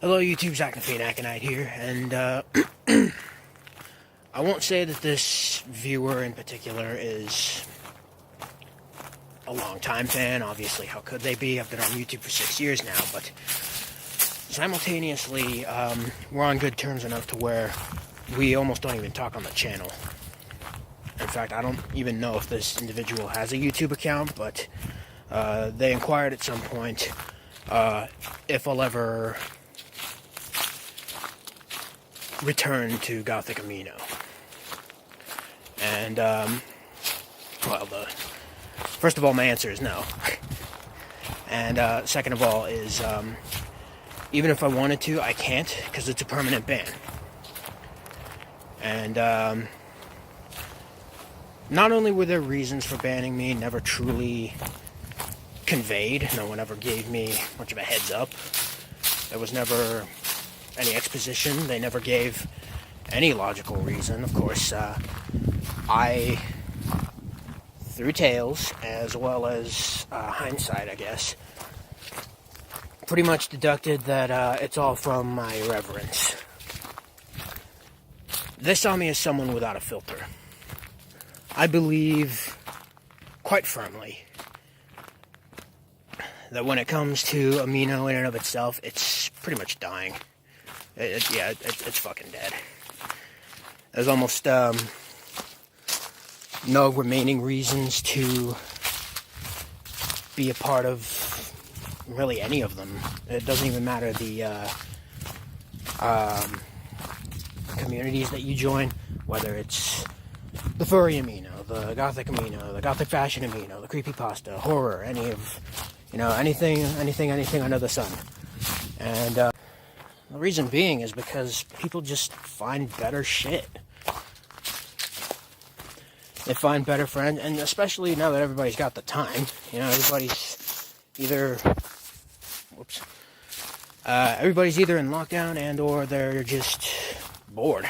Hello YouTube, Zach the Fiend Aconite here, and I won't say that this viewer in particular is a long-time fan. Obviously, how could they be? I've been on YouTube for 6 years now, but simultaneously, we're on good terms enough to where we almost don't even talk on the channel. In fact, I don't even know if this individual has a YouTube account, but they inquired at some point if I'll ever return to Gothic Amino. And, first of all, my answer is no. And, second of all is, even if I wanted to, I can't, because it's a permanent ban. And, not only were there reasons for banning me, never truly conveyed, no one ever gave me much of a heads up. There was never any exposition. They never gave any logical reason. Of course, I, through tales, as well as hindsight, I guess, pretty much deducted that it's all from my irreverence. They saw me as someone without a filter. I believe quite firmly that when it comes to Amino in and of itself, it's pretty much dying. It's fucking dead. There's almost no remaining reasons to be a part of really any of them. It doesn't even matter the communities that you join, whether it's the furry Amino, the Gothic Amino, the Gothic fashion Amino, the creepypasta, horror, anything under the sun. And the reason being is because people just find better shit. They find better friends, and especially now that everybody's got the time, everybody's either, everybody's either in lockdown and or they're just bored.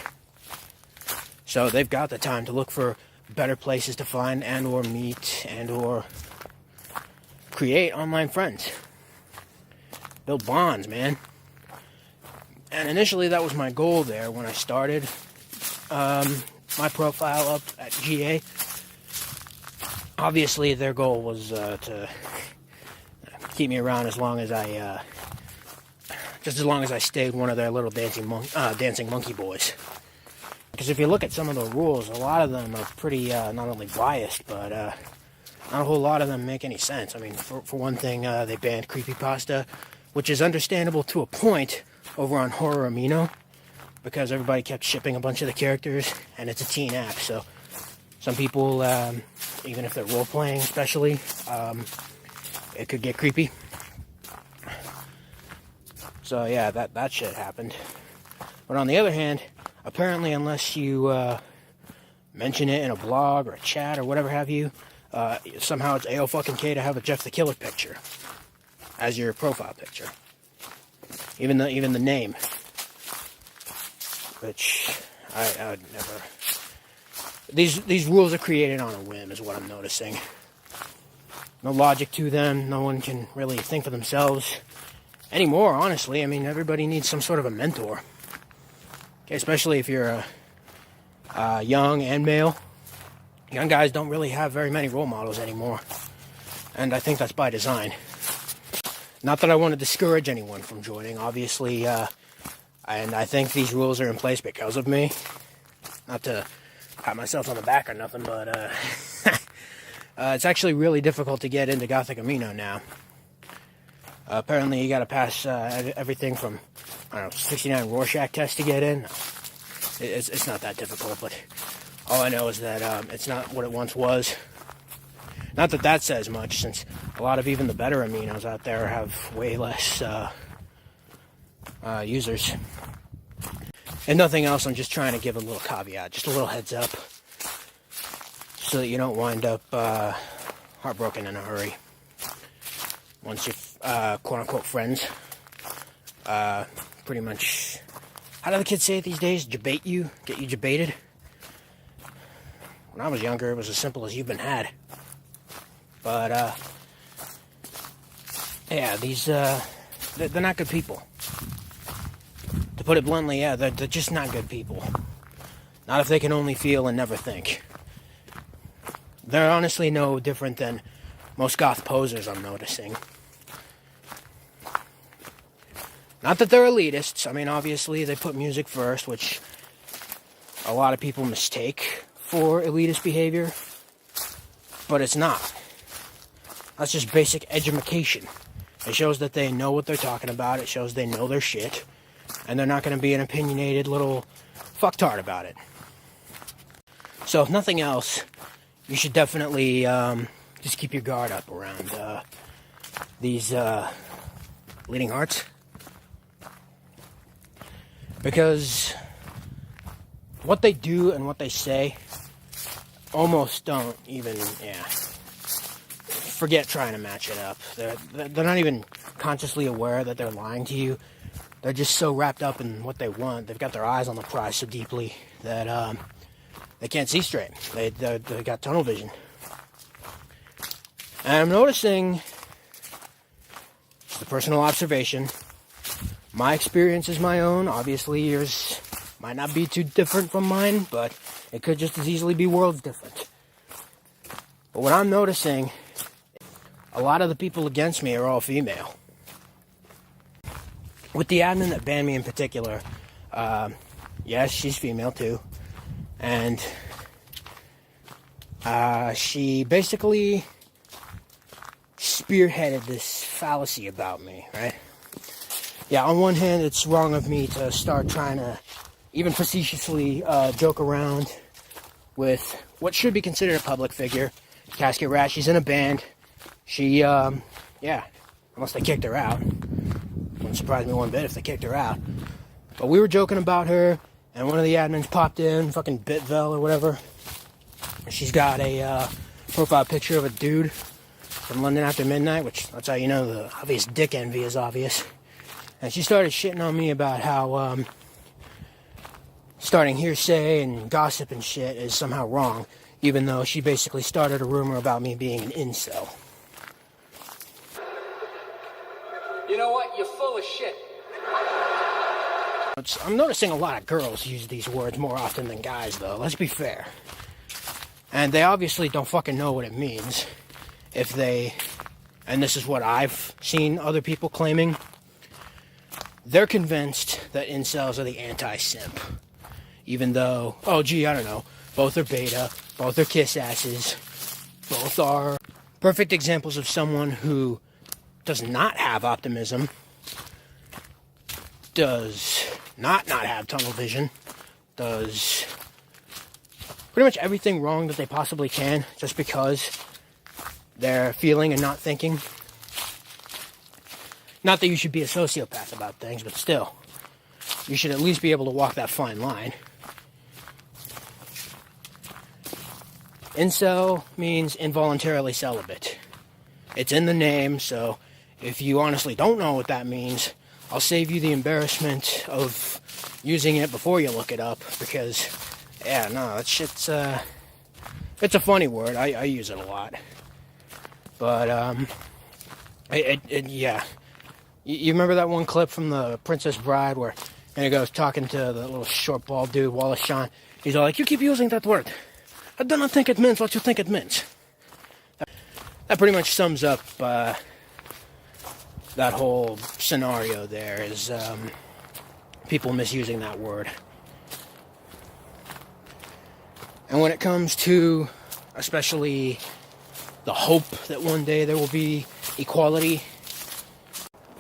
So they've got the time to look for better places to find and or meet and or create online friends. Build bonds, man. And initially that was my goal there when I started my profile up at GA. Obviously their goal was to keep me around as long as I just as long as I stayed one of their little dancing monkey boys. Because if you look at some of the rules, a lot of them are pretty not only biased, but not a whole lot of them make any sense. I mean, for one thing, they banned creepypasta, which is understandable to a point over on Horror Amino, because everybody kept shipping a bunch of the characters, and it's a teen app, so some people, even if they're role-playing especially, it could get creepy. So yeah, that shit happened. But on the other hand, apparently unless you mention it in a blog or a chat or whatever have you, somehow it's A-O-fucking-K to have a Jeff the Killer picture as your profile picture. Even the name. Which I would never. These rules are created on a whim, is what I'm noticing. No logic to them. No one can really think for themselves anymore, honestly. I mean, everybody needs some sort of a mentor. Okay, especially if you're young and male. Young guys don't really have very many role models anymore. And I think that's by design. Not that I want to discourage anyone from joining, obviously, and I think these rules are in place because of me. Not to pat myself on the back or nothing, but it's actually really difficult to get into Gothic Amino now. Apparently you gotta pass everything from, 69 Rorschach tests to get in. It's not that difficult, but all I know is that it's not what it once was. Not that that says much, since a lot of even the better Aminos out there have way less users. If nothing else, I'm just trying to give a little caveat, just a little heads up, so that you don't wind up heartbroken in a hurry. Once you're quote-unquote friends, pretty much, how do the kids say it these days? Jabate you? Get you jabated? When I was younger, it was as simple as you've been had. But, yeah, these, they're not good people. To put it bluntly, yeah, they're just not good people. Not if they can only feel and never think. They're honestly no different than most goth posers I'm noticing. Not that they're elitists. I mean, obviously, they put music first, which a lot of people mistake for elitist behavior. But it's not. That's just basic edumacation. It shows that they know what they're talking about. It shows they know their shit. And they're not going to be an opinionated little fucktard about it. So, if nothing else, you should definitely just keep your guard up around these bleeding hearts. Because what they do and what they say almost don't even, forget trying to match it up. They're not even consciously aware that they're lying to you. They're just so wrapped up in what they want. They've got their eyes on the prize so deeply that they can't see straight. They got tunnel vision. And I'm noticing, it's a personal observation, my experience is my own. Obviously, yours might not be too different from mine, but it could just as easily be worlds different. But what I'm noticing, a lot of the people against me are all female. With the admin that banned me in particular, yes, she's female too. And she basically spearheaded this fallacy about me, right? Yeah, on one hand, it's wrong of me to start trying to even facetiously joke around with what should be considered a public figure. Casket Rat, she's in a band. She, unless they kicked her out. Wouldn't surprise me one bit if they kicked her out. But we were joking about her, and one of the admins popped in, fucking Bitvel or whatever. She's got a profile picture of a dude from London After Midnight, which that's how you know the obvious dick envy is obvious. And she started shitting on me about how starting hearsay and gossip and shit is somehow wrong, even though she basically started a rumor about me being an incel. You know what? You're full of shit. I'm noticing a lot of girls use these words more often than guys, though. Let's be fair. And they obviously don't fucking know what it means. If they, and this is what I've seen other people claiming, they're convinced that incels are the anti-simp. Even though, I don't know, both are beta, both are kiss asses, both are perfect examples of someone who does not have optimism, does not have tunnel vision, does pretty much everything wrong that they possibly can just because they're feeling and not thinking. Not that you should be a sociopath about things, but still, you should at least be able to walk that fine line. Incel means involuntarily celibate. It's in the name, so if you honestly don't know what that means, I'll save you the embarrassment of using it before you look it up, because, that shit's, it's a funny word. I use it a lot. But, You remember that one clip from The Princess Bride where Inigo was talking to the little short bald dude, Wallace Shawn? He's all like, you keep using that word. I do not think it means what you think it means. That pretty much sums up that whole scenario there, is people misusing that word. And when it comes to especially the hope that one day there will be equality,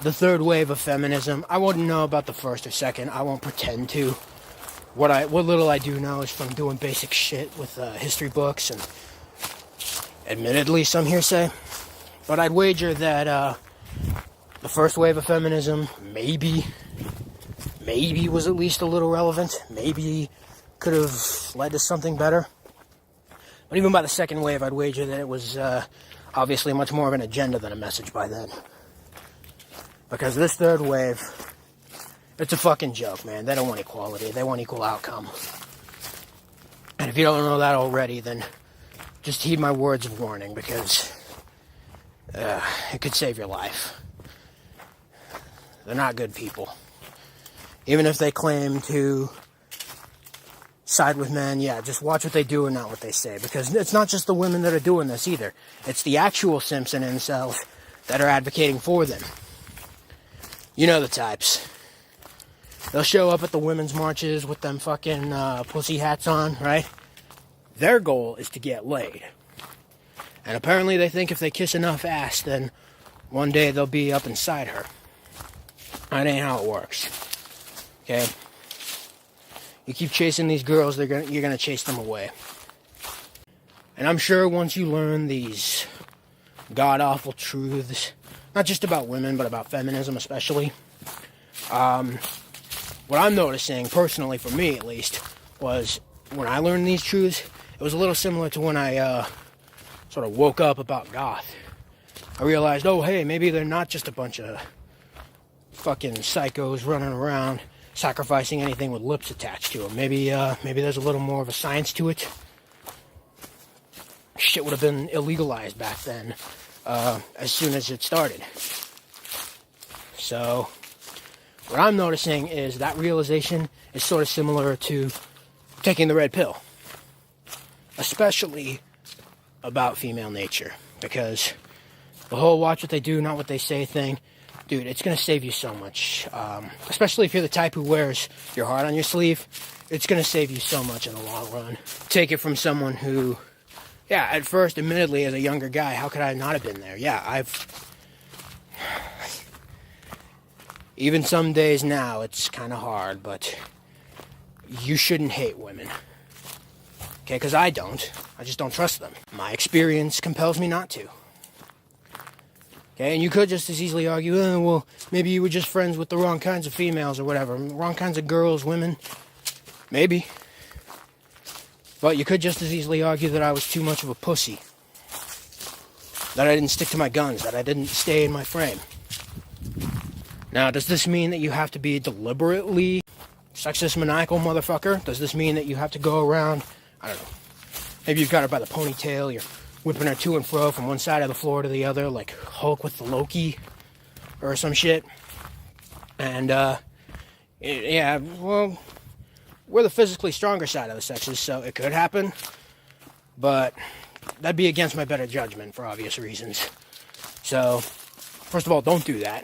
the third wave of feminism, I wouldn't know about the first or second. I won't pretend to. What little I do know is from doing basic shit with history books and admittedly some hearsay. But I'd wager that the first wave of feminism maybe was at least a little relevant. Maybe could have led to something better. But even by the second wave, I'd wager that it was obviously much more of an agenda than a message by then. Because this third wave, it's a fucking joke, man. They don't want equality. They want equal outcome. And if you don't know that already, then just heed my words of warning, because it could save your life. They're not good people. Even if they claim to side with men, yeah, just watch what they do and not what they say. Because it's not just the women that are doing this either. It's the actual simps and incels that are advocating for them. You know the types. They'll show up at the women's marches with them fucking pussy hats on, right? Their goal is to get laid. And apparently they think if they kiss enough ass, then one day they'll be up inside her. That ain't how it works. Okay? You keep chasing these girls, you're gonna chase them away. And I'm sure once you learn these god-awful truths, not just about women, but about feminism especially, what I'm noticing, personally, for me at least, was when I learned these truths, it was a little similar to when I sort of woke up about goth. I realized, oh hey, maybe they're not just a bunch of fucking psychos running around sacrificing anything with lips attached to them. Maybe there's a little more of a science to it. Shit would have been illegalized back then, as soon as it started. So, what I'm noticing is that realization is sort of similar to taking the red pill. Especially about female nature. Because the whole watch what they do, not what they say thing, dude, it's going to save you so much. Especially if you're the type who wears your heart on your sleeve, it's going to save you so much in the long run. Take it from someone who, yeah, at first, admittedly, as a younger guy, how could I not have been there? Yeah, even some days now, it's kind of hard, but you shouldn't hate women. Okay, because I don't. I just don't trust them. My experience compels me not to. Okay, and you could just as easily argue, well, maybe you were just friends with the wrong kinds of females or whatever. Wrong kinds of girls, women. Maybe. But you could just as easily argue that I was too much of a pussy. That I didn't stick to my guns. That I didn't stay in my frame. Now, does this mean that you have to be deliberately sexist, maniacal motherfucker? Does this mean that you have to go around, I don't know, maybe you've got her by the ponytail, you're whipping her to and fro from one side of the floor to the other, like Hulk with the Loki, or some shit. And, yeah, well, we're the physically stronger side of the sexes, so it could happen. But that'd be against my better judgment for obvious reasons. So, first of all, don't do that.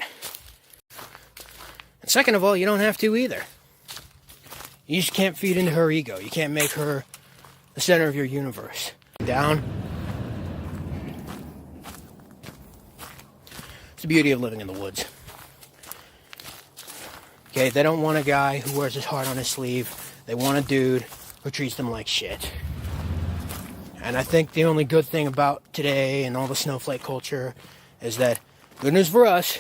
And second of all, you don't have to either. You just can't feed into her ego. You can't make her the center of your universe. Down. It's the beauty of living in the woods. Okay, they don't want a guy who wears his heart on his sleeve. They want a dude who treats them like shit. And I think the only good thing about today and all the snowflake culture is that, good news for us,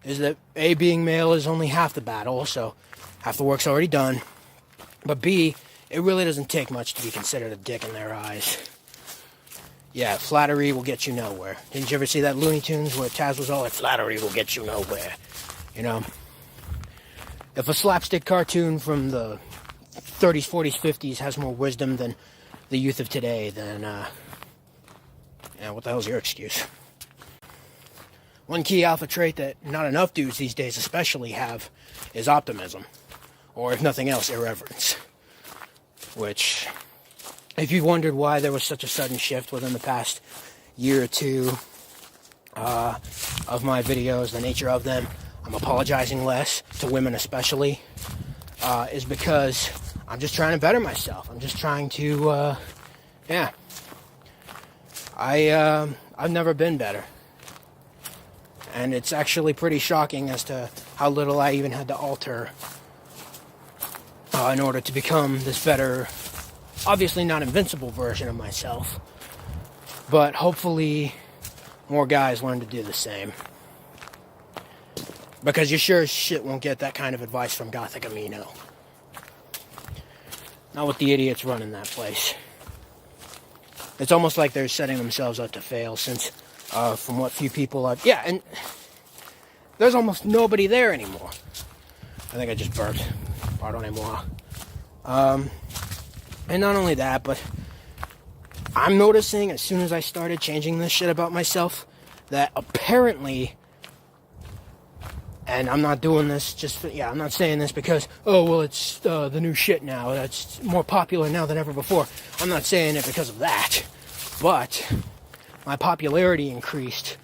is that A, being male is only half the battle, so half the work's already done. But B, it really doesn't take much to be considered a dick in their eyes. Yeah, flattery will get you nowhere. Didn't you ever see that Looney Tunes where Taz was all like, flattery will get you nowhere? You know? If a slapstick cartoon from the 30s, 40s, 50s has more wisdom than the youth of today, then, yeah, what the hell's your excuse? One key alpha trait that not enough dudes these days especially have is optimism. Or if nothing else, irreverence. Which, if you've wondered why there was such a sudden shift within the past year or two of my videos, the nature of them, I'm apologizing less, to women especially, is because I'm just trying to better myself. I'm just trying to, yeah. I've never been better. And it's actually pretty shocking as to how little I even had to alter in order to become this better, obviously not invincible version of myself. But hopefully more guys learn to do the same. Because you sure as shit won't get that kind of advice from Gothic Amino. Not with the idiots running that place. It's almost like they're setting themselves up to fail since, from what few people I've... Yeah, and there's almost nobody there anymore. I think I just burped. Pardonnez-moi. And not only that, but I'm noticing as soon as I started changing this shit about myself that apparently And I'm not doing this I'm not saying this because, oh, well, it's the new shit now. That's more popular now than ever before. I'm not saying it because of that. But my popularity increased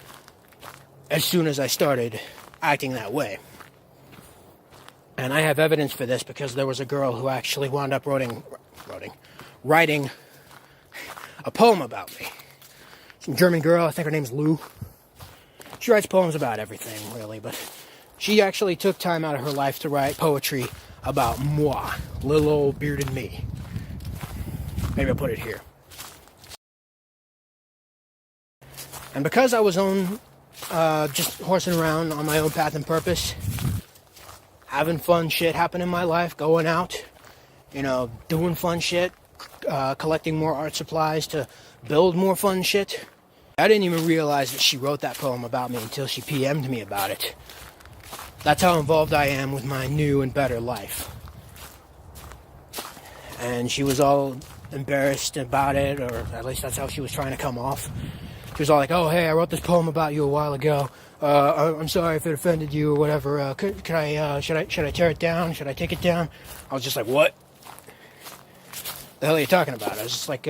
as soon as I started acting that way. And I have evidence for this because there was a girl who actually wound up writing a poem about me. Some German girl, I think her name's Lou. She writes poems about everything, really, but she actually took time out of her life to write poetry about moi, little old bearded me. Maybe I'll put it here. And because I was just horsing around on my own path and purpose, having fun shit happen in my life, going out, doing fun shit, collecting more art supplies to build more fun shit. I didn't even realize that she wrote that poem about me until she PM'd me about it. That's how involved I am with my new and better life. And she was all embarrassed about it, or at least that's how she was trying to come off. She was all like, oh, hey, I wrote this poem about you a while ago. I'm sorry if it offended you or whatever. Should I tear it down? Should I take it down? I was just like, what? The hell are you talking about? I was just like,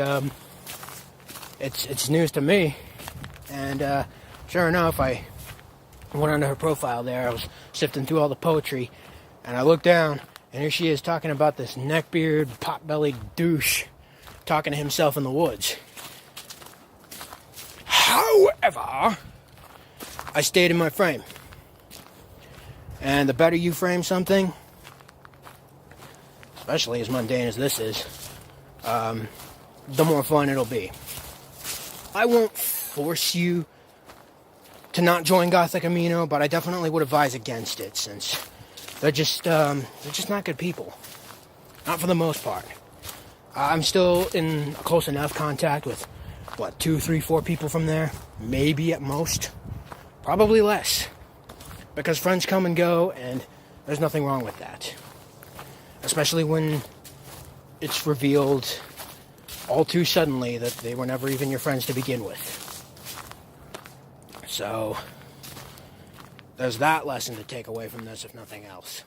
it's news to me. And sure enough, I went onto her profile there. I was sifting through all the poetry, and I looked down, and here she is talking about this neckbeard, pot-bellied douche talking to himself in the woods. However, I stayed in my frame. And the better you frame something, especially as mundane as this is, the more fun it'll be. I won't force you to not join Gothic Amino, but I definitely would advise against it, since they're just not good people. Not for the most part. I'm still in close enough contact with, 2, 3, 4 people from there? Maybe at most. Probably less. Because friends come and go, and there's nothing wrong with that. Especially when it's revealed all too suddenly that they were never even your friends to begin with. So, there's that lesson to take away from this, if nothing else.